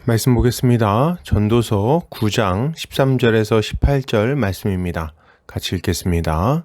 말씀 보겠습니다. 전도서 9장 13절에서 18절 말씀입니다. 같이 읽겠습니다.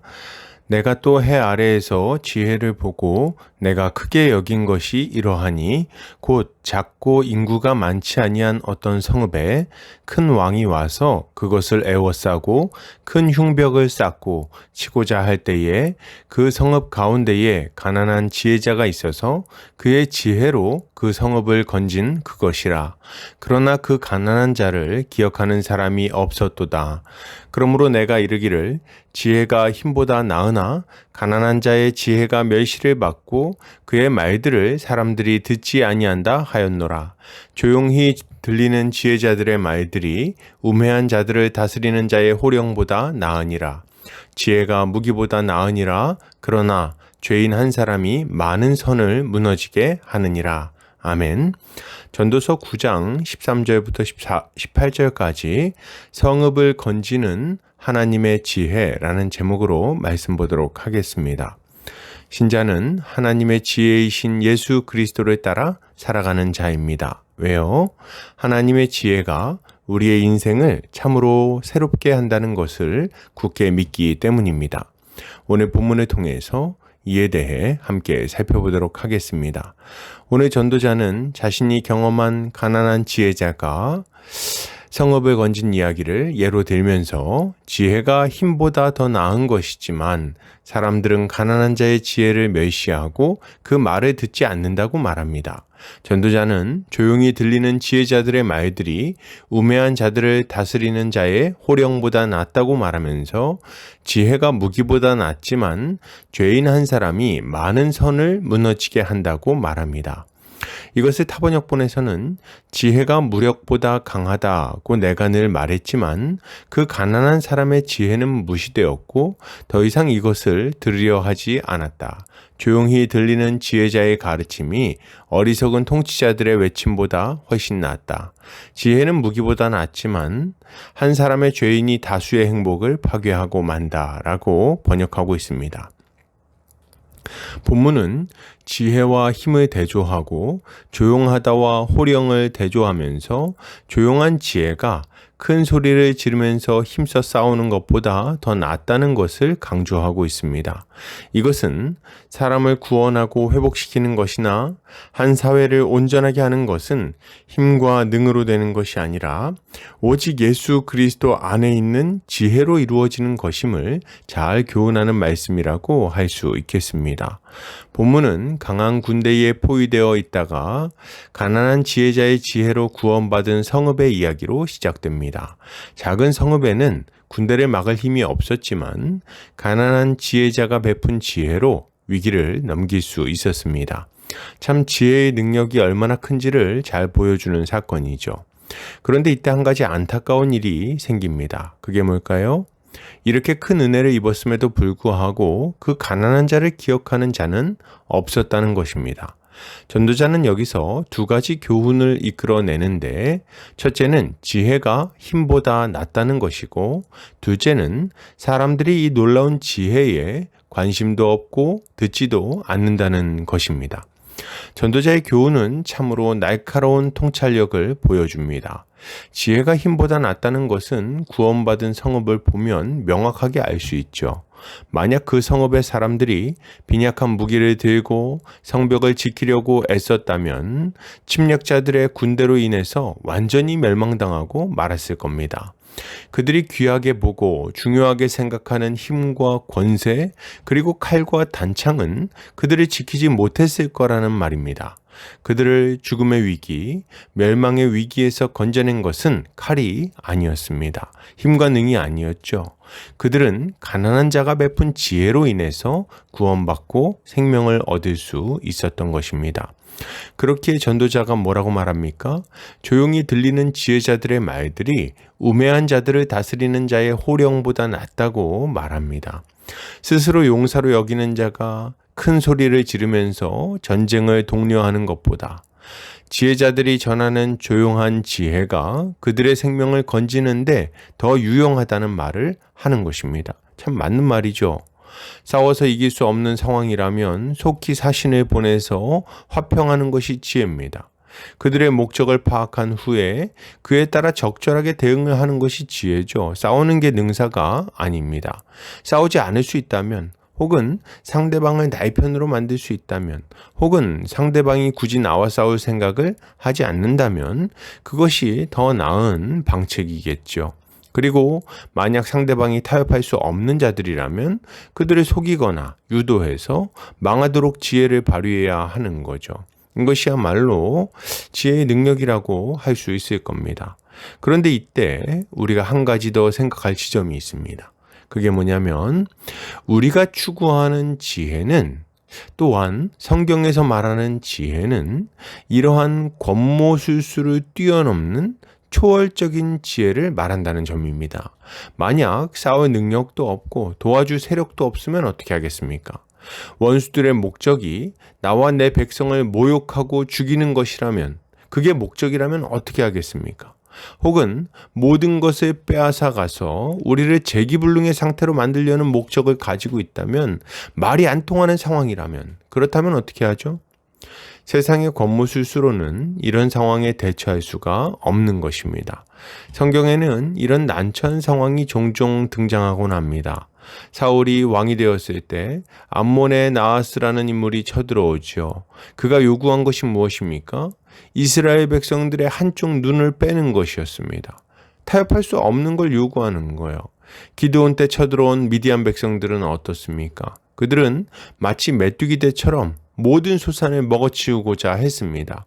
내가 또 해 아래에서 지혜를 보고 내가 크게 여긴 것이 이러하니 곧 작고 인구가 많지 아니한 어떤 성읍에 큰 왕이 와서 그것을 에워싸고 큰 흉벽을 쌓고 치고자 할 때에 그 성읍 가운데에 가난한 지혜자가 있어서 그의 지혜로 그 성읍을 건진 그것이라. 그러나 그 가난한 자를 기억하는 사람이 없었도다. 그러므로 내가 이르기를 지혜가 힘보다 나으나 가난한 자의 지혜가 멸시를 받고 그의 말들을 사람들이 듣지 아니한다 하였노라. 조용히 들리는 지혜자들의 말들이 우매한 자들을 다스리는 자의 호령보다 나으니라. 지혜가 무기보다 나으니라. 그러나 죄인 한 사람이 많은 선을 무너지게 하느니라. 아멘. 전도서 9장 13절부터 18절까지 성읍을 건지는 하나님의 지혜라는 제목으로 말씀 보도록 하겠습니다. 신자는 하나님의 지혜이신 예수 그리스도를 따라 살아가는 자입니다. 왜요? 하나님의 지혜가 우리의 인생을 참으로 새롭게 한다는 것을 굳게 믿기 때문입니다. 오늘 본문을 통해서 이에 대해 함께 살펴보도록 하겠습니다. 오늘 전도자는 자신이 경험한 가난한 지혜자가 성읍을 건진 이야기를 예로 들면서 지혜가 힘보다 더 나은 것이지만 사람들은 가난한 자의 지혜를 멸시하고 그 말을 듣지 않는다고 말합니다. 전도자는 조용히 들리는 지혜자들의 말들이 우매한 자들을 다스리는 자의 호령보다 낫다고 말하면서 지혜가 무기보다 낫지만 죄인 한 사람이 많은 선을 무너지게 한다고 말합니다. 이것을 타번역본에서는 지혜가 무력보다 강하다고 내가 늘 말했지만 그 가난한 사람의 지혜는 무시되었고 더 이상 이것을 들으려 하지 않았다. 조용히 들리는 지혜자의 가르침이 어리석은 통치자들의 외침보다 훨씬 낫다. 지혜는 무기보다 낫지만 한 사람의 죄인이 다수의 행복을 파괴하고 만다라고 번역하고 있습니다. 본문은 지혜와 힘을 대조하고 조용하다와 호령을 대조하면서 조용한 지혜가 큰 소리를 지르면서 힘써 싸우는 것보다 더 낫다는 것을 강조하고 있습니다. 이것은 사람을 구원하고 회복시키는 것이나 한 사회를 온전하게 하는 것은 힘과 능으로 되는 것이 아니라 오직 예수 그리스도 안에 있는 지혜로 이루어지는 것임을 잘 교훈하는 말씀이라고 할 수 있겠습니다. 본문은 강한 군대에 포위되어 있다가 가난한 지혜자의 지혜로 구원받은 성읍의 이야기로 시작됩니다. 작은 성읍에는 군대를 막을 힘이 없었지만 가난한 지혜자가 베푼 지혜로 위기를 넘길 수 있었습니다. 참 지혜의 능력이 얼마나 큰지를 잘 보여주는 사건이죠. 그런데 이때 한 가지 안타까운 일이 생깁니다. 그게 뭘까요? 이렇게 큰 은혜를 입었음에도 불구하고 그 가난한 자를 기억하는 자는 없었다는 것입니다. 전도자는 여기서 두 가지 교훈을 이끌어내는데 첫째는 지혜가 힘보다 낫다는 것이고 둘째는 사람들이 이 놀라운 지혜에 관심도 없고 듣지도 않는다는 것입니다. 전도자의 교훈은 참으로 날카로운 통찰력을 보여줍니다. 지혜가 힘보다 낫다는 것은 구원받은 성읍을 보면 명확하게 알 수 있죠. 만약 그 성읍의 사람들이 빈약한 무기를 들고 성벽을 지키려고 애썼다면 침략자들의 군대로 인해서 완전히 멸망당하고 말았을 겁니다. 그들이 귀하게 보고 중요하게 생각하는 힘과 권세 그리고 칼과 단창은 그들을 지키지 못했을 거라는 말입니다. 그들을 죽음의 위기, 멸망의 위기에서 건져낸 것은 칼이 아니었습니다. 힘과 능이 아니었죠. 그들은 가난한 자가 베푼 지혜로 인해서 구원받고 생명을 얻을 수 있었던 것입니다. 그렇기에 전도자가 뭐라고 말합니까? 조용히 들리는 지혜자들의 말들이 우매한 자들을 다스리는 자의 호령보다 낫다고 말합니다. 스스로 용사로 여기는 자가 큰 소리를 지르면서 전쟁을 독려하는 것보다 지혜자들이 전하는 조용한 지혜가 그들의 생명을 건지는데 더 유용하다는 말을 하는 것입니다. 참 맞는 말이죠. 싸워서 이길 수 없는 상황이라면 속히 사신을 보내서 화평하는 것이 지혜입니다. 그들의 목적을 파악한 후에 그에 따라 적절하게 대응을 하는 것이 지혜죠. 싸우는 게 능사가 아닙니다. 싸우지 않을 수 있다면, 혹은 상대방을 나의 편으로 만들 수 있다면, 혹은 상대방이 굳이 나와 싸울 생각을 하지 않는다면 그것이 더 나은 방책이겠죠. 그리고 만약 상대방이 타협할 수 없는 자들이라면 그들을 속이거나 유도해서 망하도록 지혜를 발휘해야 하는 거죠. 이것이야말로 지혜의 능력이라고 할 수 있을 겁니다. 그런데 이때 우리가 한 가지 더 생각할 지점이 있습니다. 그게 뭐냐면, 우리가 추구하는 지혜는, 또한 성경에서 말하는 지혜는 이러한 권모술수를 뛰어넘는 초월적인 지혜를 말한다는 점입니다. 만약 싸울 능력도 없고 도와줄 세력도 없으면 어떻게 하겠습니까? 원수들의 목적이 나와 내 백성을 모욕하고 죽이는 것이라면, 그게 목적이라면 어떻게 하겠습니까? 혹은 모든 것을 빼앗아 가서 우리를 재기불능의 상태로 만들려는 목적을 가지고 있다면, 말이 안 통하는 상황이라면, 그렇다면 어떻게 하죠? 세상의 권모술수로는 이런 상황에 대처할 수가 없는 것입니다. 성경에는 이런 난처한 상황이 종종 등장하곤 합니다. 사울이 왕이 되었을 때 암몬의 나하스라는 인물이 쳐들어오죠. 그가 요구한 것이 무엇입니까? 이스라엘 백성들의 한쪽 눈을 빼는 것이었습니다. 타협할 수 없는 걸 요구하는 거예요. 기드온 때 쳐들어온 미디안 백성들은 어떻습니까? 그들은 마치 메뚜기 떼처럼 모든 소산을 먹어치우고자 했습니다.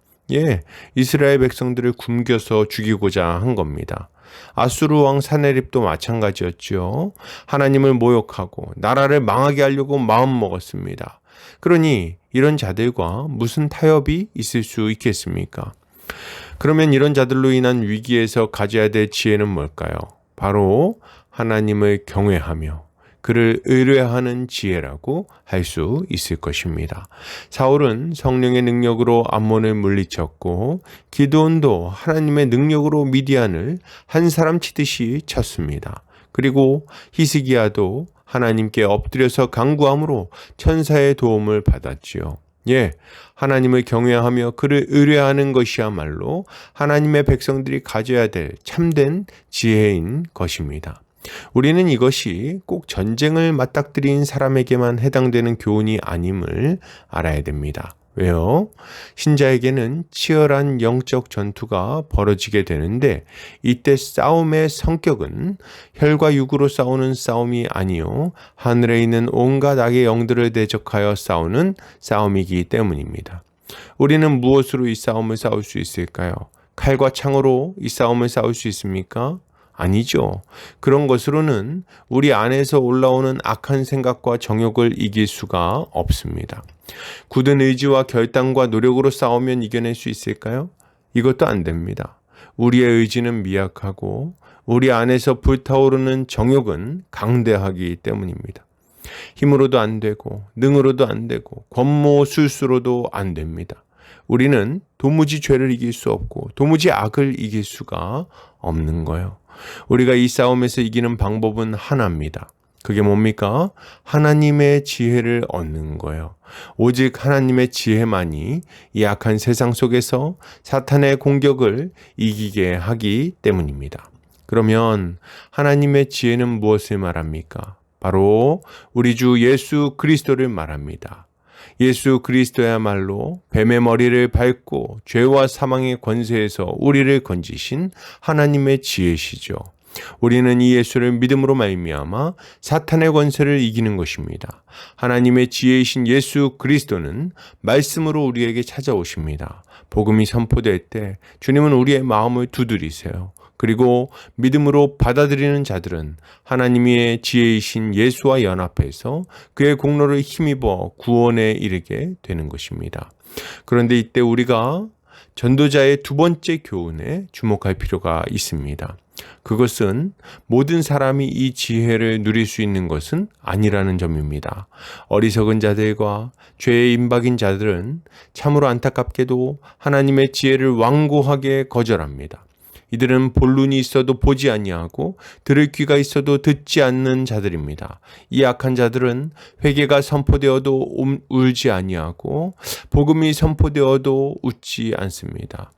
이스라엘 백성들을 굶겨서 죽이고자 한 겁니다. 아수르 왕 사네립도 마찬가지였죠. 하나님을 모욕하고 나라를 망하게 하려고 마음먹었습니다. 그러니 이런 자들과 무슨 타협이 있을 수 있겠습니까? 그러면 이런 자들로 인한 위기에서 가져야 될 지혜는 뭘까요? 바로 하나님을 경외하며 그를 의뢰하는 지혜라고 할 수 있을 것입니다. 사울은 성령의 능력으로 암몬을 물리쳤고, 기드온도 하나님의 능력으로 미디안을 한 사람 치듯이 쳤습니다. 그리고 히스기야도 하나님께 엎드려서 간구함으로 천사의 도움을 받았지요. 하나님을 경외하며 그를 의뢰하는 것이야말로 하나님의 백성들이 가져야 될 참된 지혜인 것입니다. 우리는 이것이 꼭 전쟁을 맞닥뜨린 사람에게만 해당되는 교훈이 아님을 알아야 됩니다. 왜요? 신자에게는 치열한 영적 전투가 벌어지게 되는데, 이때 싸움의 성격은 혈과 육으로 싸우는 싸움이 아니요 하늘에 있는 온갖 악의 영들을 대적하여 싸우는 싸움이기 때문입니다. 우리는 무엇으로 이 싸움을 싸울 수 있을까요? 칼과 창으로 이 싸움을 싸울 수 있습니까? 아니죠. 그런 것으로는 우리 안에서 올라오는 악한 생각과 정욕을 이길 수가 없습니다. 굳은 의지와 결단과 노력으로 싸우면 이겨낼 수 있을까요? 이것도 안 됩니다. 우리의 의지는 미약하고 우리 안에서 불타오르는 정욕은 강대하기 때문입니다. 힘으로도 안 되고 능으로도 안 되고 권모술수로도 안 됩니다. 우리는 도무지 죄를 이길 수 없고 도무지 악을 이길 수가 없는 거예요. 우리가 이 싸움에서 이기는 방법은 하나입니다. 그게 뭡니까? 하나님의 지혜를 얻는 거예요. 오직 하나님의 지혜만이 이 악한 세상 속에서 사탄의 공격을 이기게 하기 때문입니다. 그러면 하나님의 지혜는 무엇을 말합니까? 바로 우리 주 예수 그리스도를 말합니다. 예수 그리스도야말로 뱀의 머리를 밟고 죄와 사망의 권세에서 우리를 건지신 하나님의 지혜시죠. 우리는 이 예수를 믿음으로 말미암아 사탄의 권세를 이기는 것입니다. 하나님의 지혜이신 예수 그리스도는 말씀으로 우리에게 찾아오십니다. 복음이 선포될 때 주님은 우리의 마음을 두드리세요. 그리고 믿음으로 받아들이는 자들은 하나님의 지혜이신 예수와 연합해서 그의 공로를 힘입어 구원에 이르게 되는 것입니다. 그런데 이때 우리가 전도자의 두 번째 교훈에 주목할 필요가 있습니다. 그것은 모든 사람이 이 지혜를 누릴 수 있는 것은 아니라는 점입니다. 어리석은 자들과 죄에 임박인 자들은 참으로 안타깝게도 하나님의 지혜를 완고하게 거절합니다. 이들은 볼 눈이 있어도 보지 아니하고 들을 귀가 있어도 듣지 않는 자들입니다. 이 악한 자들은 회개가 선포되어도 울지 아니하고 복음이 선포되어도 웃지 않습니다.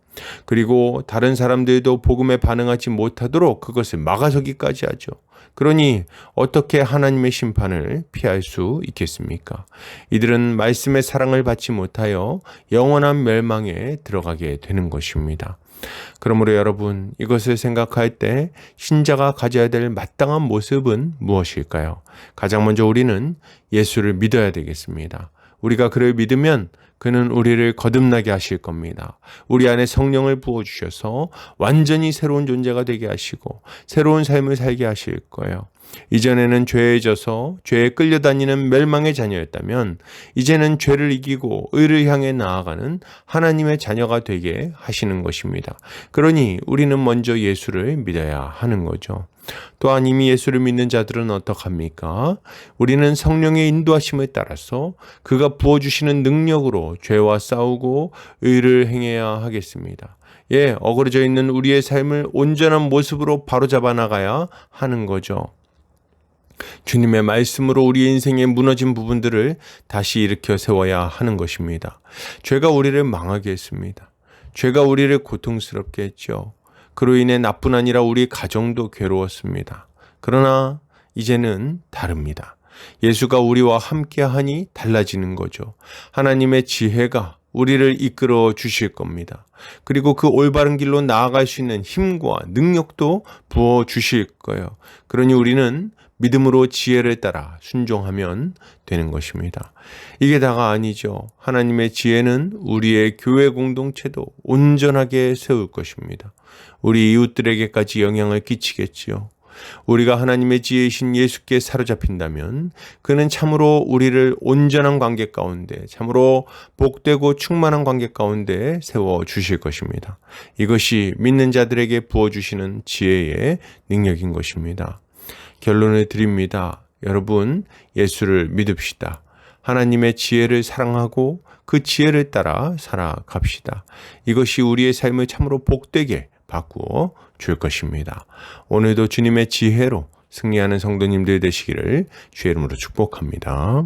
그리고 다른 사람들도 복음에 반응하지 못하도록 그것을 막아서기까지 하죠. 그러니 어떻게 하나님의 심판을 피할 수 있겠습니까? 이들은 말씀의 사랑을 받지 못하여 영원한 멸망에 들어가게 되는 것입니다. 그러므로 여러분, 이것을 생각할 때 신자가 가져야 될 마땅한 모습은 무엇일까요? 가장 먼저 우리는 예수를 믿어야 되겠습니다. 우리가 그를 믿으면 그는 우리를 거듭나게 하실 겁니다. 우리 안에 성령을 부어주셔서 완전히 새로운 존재가 되게 하시고 새로운 삶을 살게 하실 거예요. 이전에는 죄에 져서 죄에 끌려다니는 멸망의 자녀였다면 이제는 죄를 이기고 의를 향해 나아가는 하나님의 자녀가 되게 하시는 것입니다. 그러니 우리는 먼저 예수를 믿어야 하는 거죠. 또한 이미 예수를 믿는 자들은 어떡합니까? 우리는 성령의 인도하심을 따라서 그가 부어주시는 능력으로 죄와 싸우고 의를 행해야 하겠습니다. 어그러져 있는 우리의 삶을 온전한 모습으로 바로잡아 나가야 하는 거죠. 주님의 말씀으로 우리의 인생에 무너진 부분들을 다시 일으켜 세워야 하는 것입니다. 죄가 우리를 망하게 했습니다. 죄가 우리를 고통스럽게 했죠. 그로 인해 나뿐 아니라 우리 가정도 괴로웠습니다. 그러나 이제는 다릅니다. 예수가 우리와 함께하니 달라지는 거죠. 하나님의 지혜가 우리를 이끌어 주실 겁니다. 그리고 그 올바른 길로 나아갈 수 있는 힘과 능력도 부어 주실 거예요. 그러니 우리는 믿음으로 지혜를 따라 순종하면 되는 것입니다. 이게 다가 아니죠. 하나님의 지혜는 우리의 교회 공동체도 온전하게 세울 것입니다. 우리 이웃들에게까지 영향을 끼치겠지요. 우리가 하나님의 지혜이신 예수께 사로잡힌다면 그는 참으로 우리를 온전한 관계 가운데, 참으로 복되고 충만한 관계 가운데 세워주실 것입니다. 이것이 믿는 자들에게 부어주시는 지혜의 능력인 것입니다. 결론을 드립니다. 여러분, 예수를 믿읍시다. 하나님의 지혜를 사랑하고 그 지혜를 따라 살아갑시다. 이것이 우리의 삶을 참으로 복되게 바꾸어 줄 것입니다. 오늘도 주님의 지혜로 승리하는 성도님들 되시기를 주의 이름으로 축복합니다.